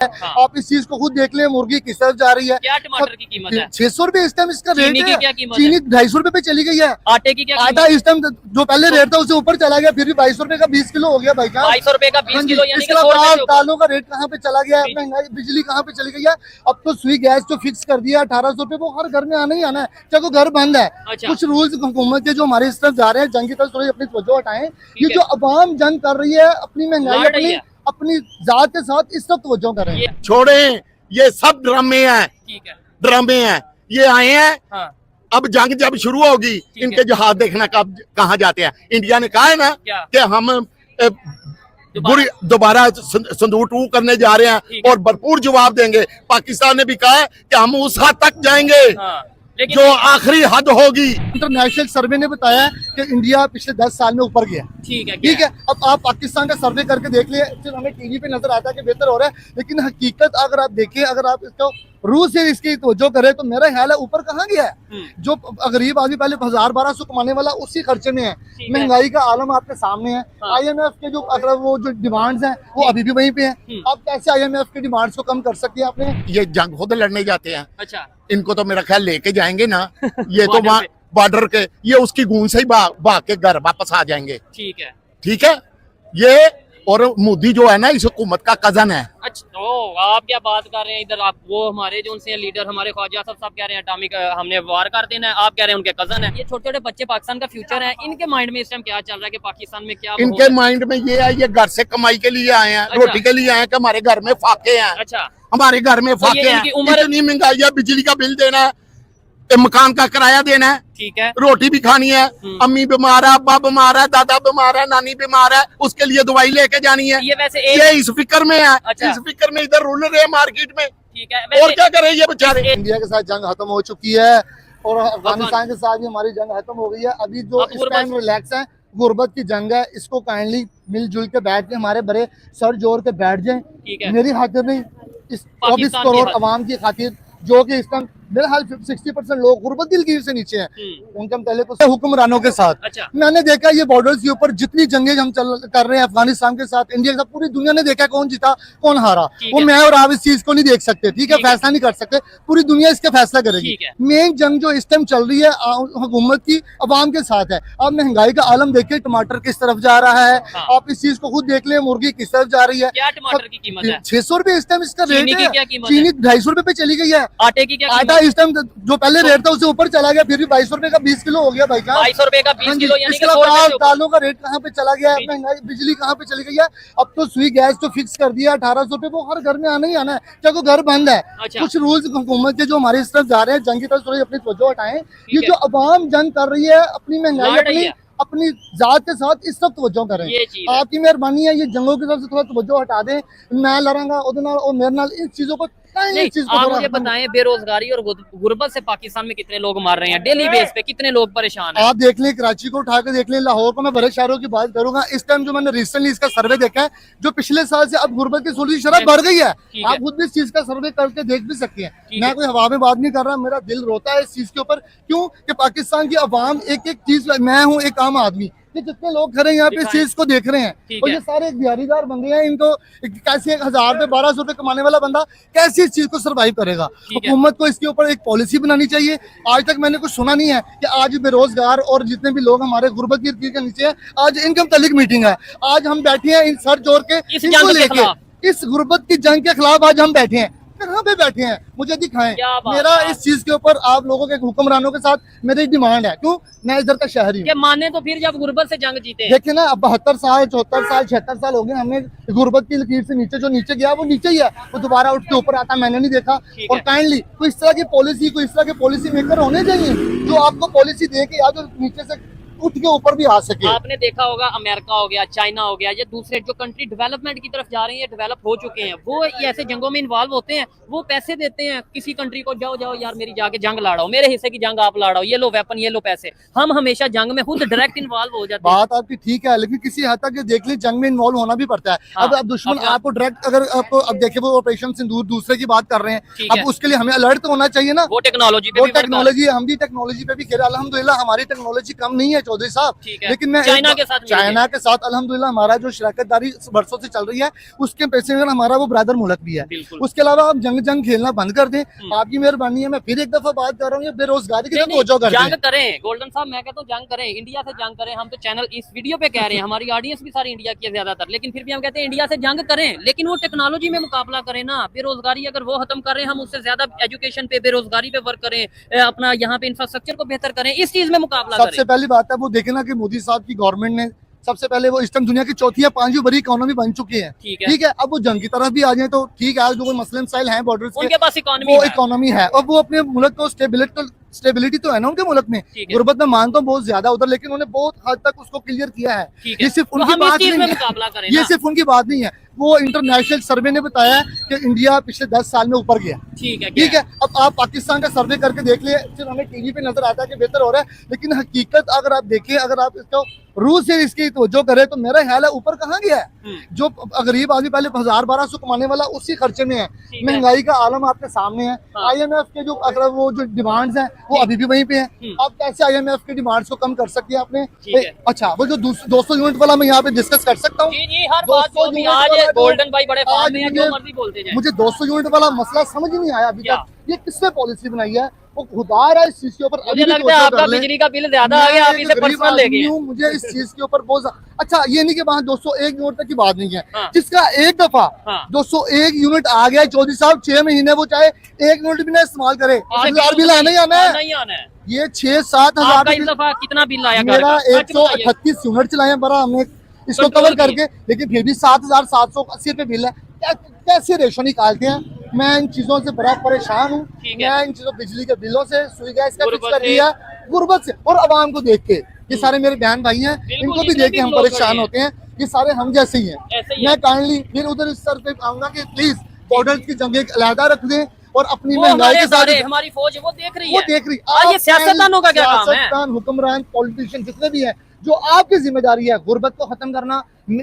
हाँ। आप इस चीज को खुद देख लें, मुर्गी किस तरफ जा रही है। क्या टमाटर की कीमत है? 600 रुपए इस टाइम इसका रेट चीनी की है। क्या कीमत चीनी है? 250 रुपए पे चली गई है। आटे की क्या आटा कीमत? इस टाइम जो पहले रेट था उससे ऊपर चला गया, फिर भी 22 रुपए का 20 किलो हो गया भाई साहब। 250 रुपए का 20 किलो, यानी कि इसके 100 रुपए अलावा से ऊपर। दालों का रेट कहाँ पे चला गया है, महंगाई बिजली कहाँ पे चली गई है। अब तो सुई गैस जो फिक्स कर दिया 1800 रुपए, वो हर घर में आना ही आना है, चाहे वो घर बंद है। अच्छा। कुछ रूल्स हुकूमत के जो हमारे इस तरफ जा रहे हैं, जंग की तरफ थोड़ी अपनी तवज्जो हटाएं। ये है। जो अवाम जंग कर रही है अपनी महंगाई लड़ रही है। अपनी जात के साथ, इस तरफ तवज्जो करें। ये छोड़ें, ये सब ड्रामे हैं, ठीक है। ड्रामे हैं। ये आए हैं, हाँ, अब जंग जब शुरू होगी है। इनके जहाज देखना कब कहाँ जाते हैं। इंडिया ने कहा है ना क्या? कि हम दोबारा संदूक टू करने जा रहे ठीक हैं है। और भरपूर जवाब देंगे। पाकिस्तान ने भी कहा है कि हम उस हद तक जाएंगे हाँ, लेकिन जो आखिरी हद होगी। इंटरनेशनल सर्वे ने बताया कि इंडिया पिछले 10 साल में ऊपर गया। ठीक है, ठीक है, अब आप पाकिस्तान का सर्वे करके देख लिए, सिर्फ हमें टीवी पे नजर आता है कि बेहतर हो रहा है, लेकिन हकीकत अगर आप देखें, अगर आप इसको रूह से इसकी तवज्जो करें तो मेरा ख्याल है ऊपर कहाँ गया है। जो गरीब आदमी पहले 1000-1200 कमाने वाला उसी खर्चे में है। है। महंगाई का आलम आपके सामने है। हाँ। IMF के जो अगर वो जो डिमांड्स हैं वो अभी भी वहीं पे हैं। आप कैसे IMF की डिमांड्स को कम कर सकते हैं आपने? ये जंग खुद लड़ने जाते हैं, अच्छा, इनको तो मेरा ख्याल लेके जाएंगे ना। ये तो बॉर्डर वहाँ पे। बॉर्डर के, ये उसकी गूंज से ही भाग के घर वापस आ जाएंगे। ठीक है। ठीक है, ये और मोदी जो है ना इस हुकूमत का कजन है। अच्छा, ओ आप क्या बात कर रहे हैं इधर? आप वो हमारे जो उनसे लीडर हमारे ख्वाजा साहब कह रहे हैं एटॉमिक हमने वार कर देना है, आप कह रहे हैं उनके कजन है। ये छोटे छोटे बच्चे पाकिस्तान का फ्यूचर है, इनके माइंड में इस टाइम क्या चल रहा है कि पाकिस्तान में क्या इनके माइंड में ये है, ये घर से कमाई के लिए आए हैं, अच्छा। रोटी के लिए आए हैं कि हमारे घर में फाके हैं। अच्छा, हमारे घर में फाके ये हैं, इनकी उम्र- इतनी महंगाई है, बिजली का बिल देना है, मकान का किराया देना है, ठीक है। रोटी भी खानी है, अम्मी बीमार है, अब्बा बीमार है, दादा बीमार है, नानी बीमार है, उसके लिए दवाई लेके जानी है। ये वैसे ये इस फिक्र में है। अच्छा। इस फिक्र में इधर रुल रहे हैं मार्केट में, ठीक है, और क्या करे ये बेचारे। इंडिया के साथ जंग खत्म हो चुकी है और अफगानिस्तान के साथ भी हमारी जंग खत्म हो गई है। अभी जो अब इस गुर्बत- टाइम रिलैक्स है, गुर्बत की जंग है, इसको काइंडली मिलजुल के बैठ के हमारे बड़े सर जोड़ के बैठ जाएं। ठीक है। मेरी खातिर नहीं, इस 24 पाकिस्तान की करोड़ खातिर। अवाम की खातिर, जो कि इस टाइम मेरे हाल 60% लोग गुर्बत की लकीर से नीचे हैं। उनके हम पहले तो हुक्मरानों के साथ अच्छा। मैंने देखा ये बॉर्डर्स के ऊपर जितनी जंगें हम कर रहे हैं अफगानिस्तान के साथ, इंडिया के साथ, पूरी दुनिया ने देखा कौन जीता कौन हारा। ठीक वो है। मैं और आप इस चीज को नहीं देख सकते, ठीक है, ठीक है। फैसला नहीं कर सकते, पूरी दुनिया इसका फैसला करेगी। ठीक है। मेन जंग जो इस टाइम चल रही है हुकूमत की अवाम के साथ है। आप महंगाई का आलम देखिए, टमाटर किस तरफ जा रहा है। हाँ। आप इस चीज को खुद देख लें, मुर्गी किस तरफ जा रही है। क्या टमाटर की कीमत है? 600 रुपए इस टाइम इसका चीनी रेट की है। क्या कीमत है? चीनी 250 रुपए पे चली गई है। आटे की क्या आटा कीमत? इस टाइम जो पहले रेट था उससे ऊपर चला गया, फिर भी 22 रुपए का 20 किलो हो गया भाई साहब। 250 रुपए का 20 किलो, यानी इसके कि 100 रुपए अलावा से ऊपर। दालों का रेट कहाँ पे चला गया है, महंगाई बिजली कहाँ पे चली गई है। अब तो सुई गैस जो फिक्स कर दिया 1800 रुपए, वो हर घर में आना ही आना है, चाहे वो घर बंद है। अच्छा। कुछ रूल्स हुकूमत के जो हमारे इस तरफ जा रहे हैं, जंग की तरफ थोड़ी अपनी तवज्जो हटाएं। ये है। जो अवाम जंग कर रही है अपनी महंगाई लड़ रही है। अपनी जात के साथ, इस सब तवज्जो करें। ये चीज है। आपकी मेहरबानी है, ये जंगों की तरफ से थोड़ा तवज्जो हटा दें। मैं लड़ांगा और मेरे नाल इन चीजों को नहीं, इस चीज को आप थोड़ा मुझे खत्म- बताएं बेरोजगारी और गुर्बत से पाकिस्तान में कितने लोग मर रहे हैं डेली बेस पे, कितने लोग परेशान हैं? आप देख लें, कराची को उठा के देख लें, लाहौर को, मैं बड़े शहरों की बात करूंगा। इस टाइम जो मैंने रिसेंटली इसका सर्वे देखा है, जो पिछले साल से अब गुर्बत की सूरत शरह बढ़ गई है। ठीक है। आप खुद भी इस चीज का सर्वे करके देख भी सकते हैं। ठीक मैं है। कोई हवा में बात नहीं कर रहा, मेरा दिल रोता है इस चीज के ऊपर। क्यों कि पाकिस्तान की अवाम एक एक चीज, मैं हूँ एक आम आदमी, ये जितने लोग खड़े हैं यहाँ पे इस दिखाएं। चीज को देख रहे हैं, ठीक और है। ये सारे एक दिहाड़ीदार बंदे हैं। इनको कैसे 1000 रुपए 1200 रुपए कमाने वाला बंदा कैसे इस चीज को सर्वाइव करेगा। ठीक है। हुकूमत को इसके ऊपर एक पॉलिसी बनानी चाहिए। आज तक मैंने कुछ सुना नहीं है कि आज बेरोजगार और जितने भी लोग हमारे गुर्बत की लकीर के नीचे हैं, आज इनकम तलिक मीटिंग है। आज हम बैठे हैं इन सर जोड़ के इस इनको जंग के लेके, खिलाफ। इस गुर्बत की जंग के खिलाफ आज हम बैठे हैं। कहाँ पे बैठे हैं मुझे दिखाएं। क्या बात मेरा है। इस चीज के ऊपर आप लोगों के हुक्मरानों के साथ मेरी डिमांड है। क्यों, मैं इधर का शहरी हूँ। क्या माने तो फिर जब गुर्बत से जंग जीते हैं। देखिए ना, अब 72 साल 74 साल 76 साल हो गए हमने गुर्बत की लकीर से नीचे, जो नीचे गया वो नीचे ही है, वो दोबारा उठ के ऊपर आता मैंने नहीं देखा। ठीक और है। काइंडली कोई इस तरह की पॉलिसी, कोई इस तरह के पॉलिसी मेकर होने चाहिए जो आपको पॉलिसी दे के या जो नीचे से उठ के ऊपर भी आ सके। आपने देखा होगा अमेरिका हो गया, चाइना हो गया, या दूसरे जो कंट्री डेवलपमेंट की तरफ जा रही है, डेवलप हो चुके हैं, वो ऐसे जंगों में इन्वॉल्व होते हैं। वो पैसे देते हैं किसी कंट्री को, जाओ जाओ यार मेरी जाके जंग लड़ाओ, मेरे हिस्से की जंग आप लड़ाओ, ये लो वेपन, ये लो पैसे। हम हमेशा जंग में खुद डायरेक्ट इन्वॉल्व हो जाते हैं। बात आपकी ठीक है, लेकिन किसी हद तक ये देख ली जंग में इन्वॉल्व होना भी पड़ता है। हाँ। अब दुश्मन अब- आपको डायरेक्ट, अगर आपको अब देखे वो ऑपरेशन सिंदूर दूसरे की बात कर रहे हैं, ठीक है। अब उसके लिए हमें अलर्ट तो होना चाहिए ना। वो टेक्नोलॉजी पे वो भी work कर रहे हैं। टेक्नोलॉजी, हम भी टेक्नोलॉजी पे भी खेल, अल्हम्दुलिल्लाह हमारी टेक्नोलॉजी कम नहीं है चौधरी साहब, ठीक है। लेकिन मैं चाइना के साथ चाइना के साथ अल्हम्दुलिल्लाह हमारा जो शराकतदारी वर्षों से चल रही है, उसके पैसे हमारा वो ब्रदर मुल्क भी है। बिल्कुल। उसके अलावा आप जंग खेलना बंद कर दें, आपकी मेहरबानी है। मैं फिर एक दफा बात कर रहा हूँ, ये बेरोजगारी की तरफ तवज्जो कर जंग दें। करें गोल्डन साहब, मैं कहता हूँ जंग करें, इंडिया से जंग करें। हम तो चैनल इस वीडियो पे कह रहे हैं, हमारी ऑडियंस भी सारी इंडिया की है ज्यादातर, लेकिन फिर भी हम कहते हैं इंडिया से जंग करें, लेकिन वो टेक्नोलॉजी में मुकाबला करें ना। बेरोजगारी अगर वो खत्म कर रहे हैं, हम उससे ज्यादा एजुकेशन पे, बेरोजगारी पे वर्क करें, अपना यहाँ पे इंफ्रास्ट्रक्चर को बेहतर करें, इस चीज में मुकाबला करें। सबसे पहली बात है वो देखे ना कि मोदी साहब की गवर्नमेंट ने सबसे पहले वो इस टाइम दुनिया की चौथी या पांचवी बड़ी इकोनॉमी बन चुकी है। ठीक है, अब वो जंग की तरफ भी आ जाए तो ठीक है, जो कोई मसलन साइल है बॉर्डर्स के, उनके पास इकोनॉमी वो है। इकोनॉमी है और वो अपने मुल्क को स्टेबिलिटी तो है ना उनके मुल्क में। गुर्बत में मानता हूँ बहुत ज्यादा उधर, लेकिन उन्होंने बहुत हद तक उसको क्लियर किया है। ये सिर्फ उनकी बात नहीं है, ये सिर्फ उनकी बात नहीं है, वो इंटरनेशनल सर्वे ने बताया है कि इंडिया पिछले 10 साल में ऊपर गया। ठीक है, अब आप पाकिस्तान का सर्वे करके देख लिए, सिर्फ हमें टीवी पे नजर आता है कि बेहतर हो रहा है, लेकिन हकीकत अगर आप देखें, अगर आप इसको रूस से इसकी तवज्जो करें तो मेरा ख्याल है ऊपर कहाँ गया है। जो गरीब आदमी पहले 1000-1200 कमाने वाला उसी खर्चे में है। महंगाई का आलम आपके सामने है। IMF के जो अगर वो जो डिमांड्स हैं वो अभी भी वहीं पे हैं। आप कैसे IMF की डिमांड्स को कम कर सकते हैं आपने? अच्छा, वो जो 200 यूनिट वाला मैं यहाँ पे डिस्कस कर सकता हूँ। गोल्डन भाई बड़े फान में हैं, जो मर्जी बोलते जाएं। मुझे 200 यूनिट वाला मसला समझ ही नहीं आया अभी तक, ये किसने पॉलिसी बनाई है? वो खुदा रहा है इस चीज के ऊपर। मुझे लगता है आपका बिजली का बिल ज्यादा आ गया, आप इसे पर्सनल ले गए। मुझे इस चीज के ऊपर बहुत अच्छा, ये नहीं कि वहाँ 201 यूनिट तक की बात नहीं है। जिसका एक दफा 201 यूनिट आ गया चौधरी साहब, 6 महीने वो चाहे 1 यूनिट भी ना इस्तेमाल करे, 8,000 बिल आना ही आना है। ये 6-7 हजार कितना बिल आया? मेरा 138 यूनिट चलाए बड़ा हमने इसको कवर करके, लेकिन फिर भी 7,780 रुपए बिल है। कैसे रेशो निकालते हैं? मैं इन चीजों से बड़ा परेशान हूँ। मैं इन चीजों, बिजली के बिलों से, सुई गैस का फिक्स कर दिया, गुर्बत से और आवाम को देख के। ये सारे मेरे बहन भाई हैं, इनको भी देख के हम परेशान होते हैं। ये सारे हम जैसे ही हैं। मैं काइंडली फिर उधर इस सर पे आऊंगा कि प्लीज बॉर्डर की जंग एक अलहदा रख दें और अपनी महंगाई के साथ हमारी फौज वो देख रही है। ये सियासतदानों का क्या काम है? हुक्मरान, पॉलिटिशियन जितने भी हैं, जो आपकी जिम्मेदारी है गुर्बत को खत्म करना,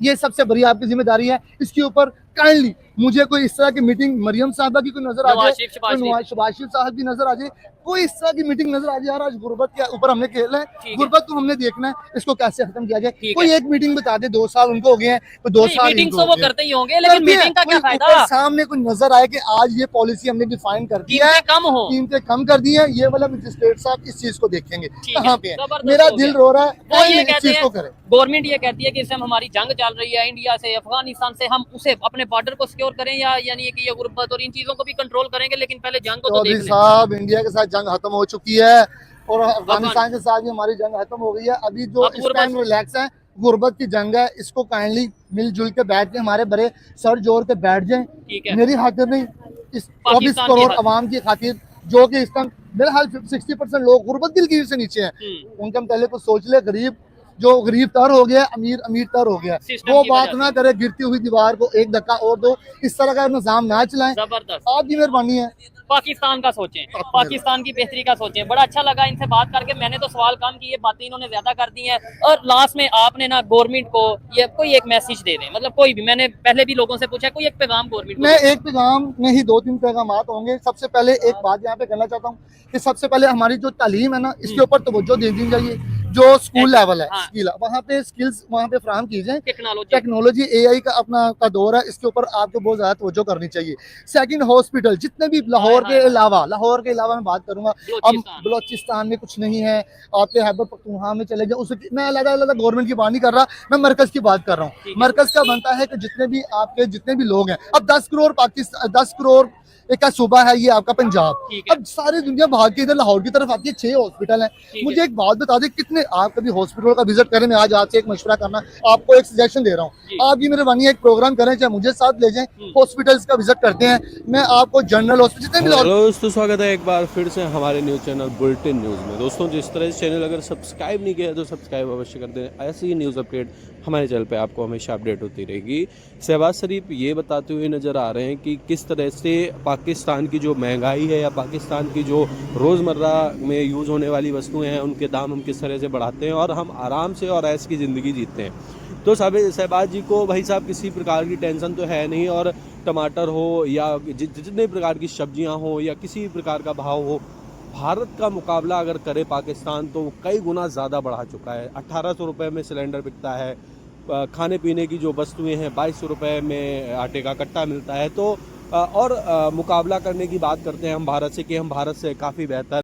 ये सबसे बड़ी आपकी जिम्मेदारी है। इसके ऊपर काइंडली मुझे कोई इस तरह की मीटिंग, मरियम साहबा की कोई नजर आ जाए, शबाज शरीफ साहब की नजर आ जाए, कोई इस तरह की मीटिंग नजर आ जाए, यार आज गुर्बत के ऊपर हमने खेलना है, गुर्बत को हमने देखना है, इसको कैसे खत्म किया जाए। कोई एक मीटिंग बता दे, 2 साल उनको हो गए हैं, तो 2 साल मीटिंग तो वो करते ही होंगे, लेकिन मीटिंग का क्या फायदा? सामने कोई नजर आए कि आज ये पॉलिसी हमने डिफाइन कर दी है, कीमतें कम कर दी है, ये वाला मजिस्ट्रेट साहब इस चीज को देखेंगे कहाँ पे है। मेरा दिल रो रहा है, वो ये कहते हैं, करें। गवर्नमेंट ये कहती है कि इस टाइम हमारी जंग चल रही है इंडिया से, अफगानिस्तान से, हम उसे अपने बॉर्डर को सिक्योर करें, या यानी कि ये गुर्बत और इन चीजों को भी कंट्रोल करेंगे, लेकिन पहले जंग को तो देख लें। साहब, इंडिया के साथ जंग खत्म हो चुकी है और अफगानिस्तान के साथ भी हमारी जंग खत्म हो गई है। अभी जो इस टाइम रिलैक्स है, गुर्बत की जंग है, इसको काइंडली मिलजुल के बैठ के हमारे बड़े सर जोड़ के बैठ जाएं। मेरी खातिर नहीं, इस 24 करोड़ अवाम की खातिर, जो कि इस टाइम मेरे हाल 60% लोग गुर्बत दिल की से नीचे हैं। उनका पहले कुछ सोच ले, गरीब जो गरीब तर हो गया, अमीर अमीर तर हो गया, वो बात ना करे, गिरती हुई दीवार को एक धक्का और दो, इस तरह का निजाम ना चलाएं। जबरदस्त, आपकी मेहरबानी है। पाकिस्तान का सोचें, पाकिस्तान की बेहतरी का सोचें। बड़ा अच्छा लगा इनसे बात करके, मैंने तो सवाल कम किए, बातें इन्होंने ज्यादा कर दी हैं। और लास्ट में आपने ना गवर्नमेंट को ये कोई एक मैसेज दे दें, मतलब कोई भी, मैंने पहले भी लोगों से पूछा, कोई एक पैगाम गवर्नमेंट। मैं एक पैगाम नहीं, 2-3 पैगाम होंगे। सबसे पहले एक बात यहाँ पे कहना चाहता हूँ कि सबसे पहले हमारी जो तालीम है ना, इसके ऊपर तवज्जो दे दी जाइए। जो स्कूल लेवल है, स्किल, वहाँ पे स्किल्स वहाँ पे फराहम की जाए। टेक्नोलॉजी AI का अपना का दौर है, इसके ऊपर आपको बहुत ज्यादा तवज्जो करनी चाहिए। सेकंड, हॉस्पिटल जितने भी लाहौर के अलावा मैं बात करूंगा, अब बलोचिस्तान में कुछ नहीं है, आपके खैबर पख्तूनख्वा में चले जाए, उसकी मैं अलग गवर्नमेंट की बात नहीं कर रहा, मैं मरकज की बात कर रहा हूँ। मरकज का बनता है कि जितने भी लोग हैं, अब 10 करोड़ पाकिस्तान, 10 करोड़ एक सूबा है ये आपका पंजाब, अब सारी दुनिया भाग के इधर लाहौर की तरफ आती है। 6 हॉस्पिटल हैं। मुझे एक बात बता दें, कितने आप कभी हॉस्पिटल का विजिट करें? मैं आज आपसे एक मशवरा करना, आपको एक सजेशन दे रहा हूँ, आप ये मेहरबानी एक प्रोग्राम करें, चाहे मुझे साथ ले जाएं, हॉस्पिटल्स का विजिट करते हैं, मैं आपको जनरल हॉस्पिटल जितने भी। दोस्तों, स्वागत है एक बार फिर से हमारे न्यूज़ चैनल बुलेटिन न्यूज़ में। दोस्तों, जिस तरह से चैनल अगर सब्सक्राइब नहीं किया तो सब्सक्राइब अवश्य कर दें। ऐसी ही न्यूज़ अपडेट हमारे चैनल पे आपको हमेशा अपडेट होती रहेगी। शहबाज शरीफ ये बताते हुए नज़र आ रहे हैं कि किस तरह से पाकिस्तान की जो महंगाई है या पाकिस्तान की जो रोज़मर्रा में यूज़ होने वाली वस्तुएं हैं, उनके दाम हम किस तरह से बढ़ाते हैं और हम आराम से और ऐश की ज़िंदगी जीते हैं। तो शहबाज जी को भाई साहब किसी प्रकार की टेंशन तो है नहीं, और टमाटर हो या जितने प्रकार की सब्जियां हो या किसी प्रकार का भाव हो, भारत का मुकाबला अगर करे पाकिस्तान तो वो कई गुना ज़्यादा बढ़ा चुका है। 1800 रुपये में सिलेंडर बिकता है, खाने पीने की जो वस्तुएं हैं 2200 रुपये में आटे का कट्टा मिलता है। तो और मुकाबला करने की बात करते हैं हम भारत से कि हम भारत से काफ़ी बेहतर